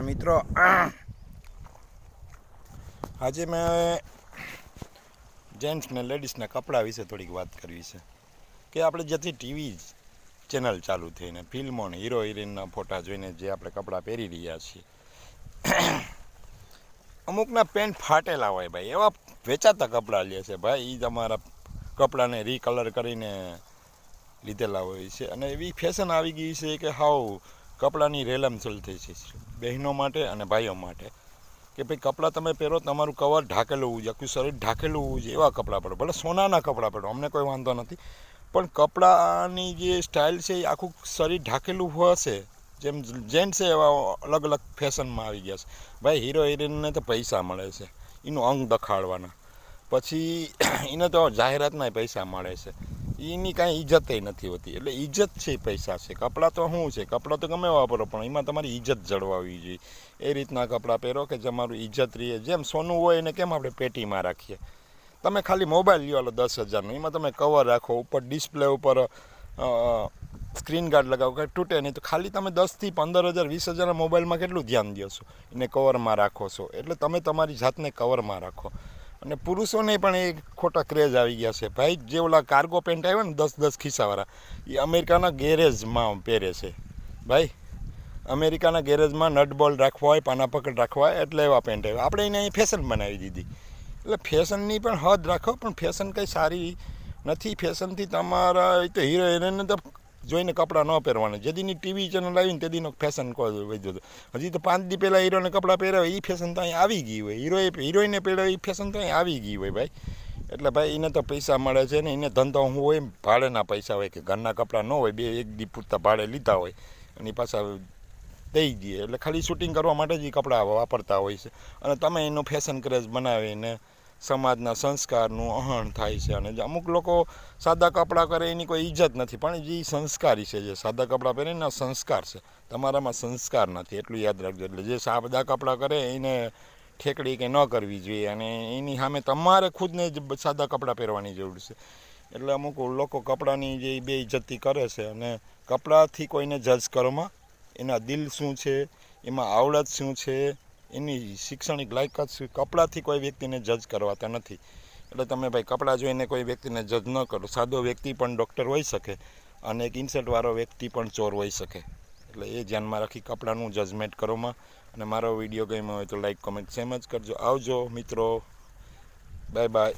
મિત્રો આજે મેં જેન્ટ્સ ને લેડીઝના કપડાં વિશે થોડીક વાત કરવી છે કે આપણે જેથી ટીવી ચેનલ ચાલુ થઈને ફિલ્મો ને હીરો હિરોઈનના ફોટા જોઈને જે આપણે કપડાં પહેરી રહ્યા છીએ, અમુકના પેન્ટ ફાટેલા હોય ભાઈ, એવા વેચાતા કપડાં લે છે ભાઈ. એ તમારા કપડાને રીકલર કરીને લીધેલા હોય છે અને એવી ફેશન આવી ગઈ છે કે હાવ કપડાની રેલમછલ થઈ છે બહેનો માટે અને ભાઈઓ માટે કે ભાઈ કપડાં તમે પહેરો, તમારું કવર ઢાંકેલું હોવું જોઈએ, આખું શરીર ઢાંકેલું હોવું જોઈએ, એવા કપડાં પહેરો. ભલે સોનાના કપડાં પહેરો, અમને કોઈ વાંધો નથી, પણ કપડાની જે સ્ટાઇલ છે એ આખું શરીર ઢાંકેલું હશે. જેમ જેન્ટ્સ છે એવા અલગ અલગ ફેશનમાં આવી ગયા છે ભાઈ. હીરો હિરોઈનને તો પૈસા મળે છે એનું અંગ દેખાડવાના, પછી એને તો જાહેરાતના પૈસા મળે છે, એની કાંઈ ઇજ્જત નથી હોતી. એટલે ઇજ્જત છે પૈસા છે. કપડાં તો શું છે, કપડાં તો ગમે વાપરો પણ એમાં તમારી ઇજ્જત જળવાવી જોઈએ. એ રીતના કપડાં પહેરો કે તમારું ઇજ્જત રહે. જેમ સોનું હોય એને કેમ આપણે પેટીમાં રાખીએ, તમે ખાલી મોબાઈલ લ્યો લો 10,000નો, એમાં તમે કવર રાખો, ઉપર ડિસ્પ્લે ઉપર સ્ક્રીન ગાર્ડ લગાવો, કંઈ તૂટે નહીં. તો ખાલી તમે 10,000 થી 15,000 20,000ના મોબાઈલમાં કેટલું ધ્યાન દો છો, એને કવરમાં રાખો છો. એટલે તમે તમારી જાતને કવરમાં રાખો. અને પુરુષોને પણ એ ખોટા ક્રેઝ આવી ગયા છે ભાઈ. જે ઓલા કાર્ગો પેન્ટ આવ્યા ને 10-10 ખિસ્સાવાળા, એ અમેરિકાના ગેરેજમાં પહેરે છે ભાઈ. અમેરિકાના ગેરેજમાં નટ બોલ્ટ રાખવા હોય, પાના પકડ રાખવા હોય, એટલે એવા પેન્ટ આવ્યા. આપણે એને અહીં ફેશન બનાવી દીધી. એટલે ફેશનની પણ હદ રાખો, પણ ફેશન કંઈ સારી નથી. ફેશનથી તમારા તો હીરો હિરોઈનને તો જોઈને કપડાં ન પહેરવાના. જેદીની ટીવી ચેનલ આવીને તેદીનો ફેશન કોઈ વધ્યો હતો. હજી તો 5 દી પહેલાં હીરોને કપડાં પહેર્યા હોય એ ફેશન તો અહીં આવી ગઈ હોય. હિરોઈને પહેર્યા એ ફેશન તો અહીં આવી ગઈ હોય ભાઈ. એટલે ભાઈ એને તો પૈસા મળે છે ને, એને ધંધો શું હોય, ભાડેના પૈસા હોય કે ઘરના કપડાં ન હોય, એક દી પૂરતા ભાડે લીધા હોય અને પાછા દઈ દઈએ. એટલે ખાલી શૂટિંગ કરવા માટે જ એ કપડાં વાપરતા હોય છે. અને તમે એનો ફેશન ક્રેઝ બનાવીને સમાજના સંસ્કારનું અહણ થાય છે. અને અમુક લોકો સાદા કપડાં કરે એની કોઈ ઇજ્જત નથી, પણ જે સંસ્કારી છે, જે સાદા કપડાં પહેરે એના સંસ્કાર છે. તમારામાં સંસ્કાર નથી, એટલું યાદ રાખજો. એટલે જે સાદા કપડાં કરે એને ઠેકડી કે ન કરવી જોઈએ, અને એની સામે તમારે ખુદને જ સાદા કપડાં પહેરવાની જરૂર છે. એટલે અમુક લોકો કપડાની જે બેઇજ્જતી કરે છે, અને કપડાથી કોઈને જજ કરવામાં એના દિલ શું છે, એમાં આવડત શું છે, એની શૈક્ષણિક લાયકાત શું, કપડાથી કોઈ વ્યક્તિને જજ કરવાતા નથી. એટલે તમે ભાઈ કપડાં જોઈને કોઈ વ્યક્તિને જજ ન કરો. સાદો વ્યક્તિ પણ ડૉક્ટર હોઈ શકે અને એક ઇન્સર્ટવાળો વ્યક્તિ પણ ચોર હોઈ શકે. એટલે એ ધ્યાનમાં રાખી કપડાનું જજમેન્ટ કરોમાં. અને મારો વિડીયો ગમ્યો હોય તો લાઈક, કોમેન્ટ, સેમ જ કરજો. આવજો મિત્રો, બાય બાય.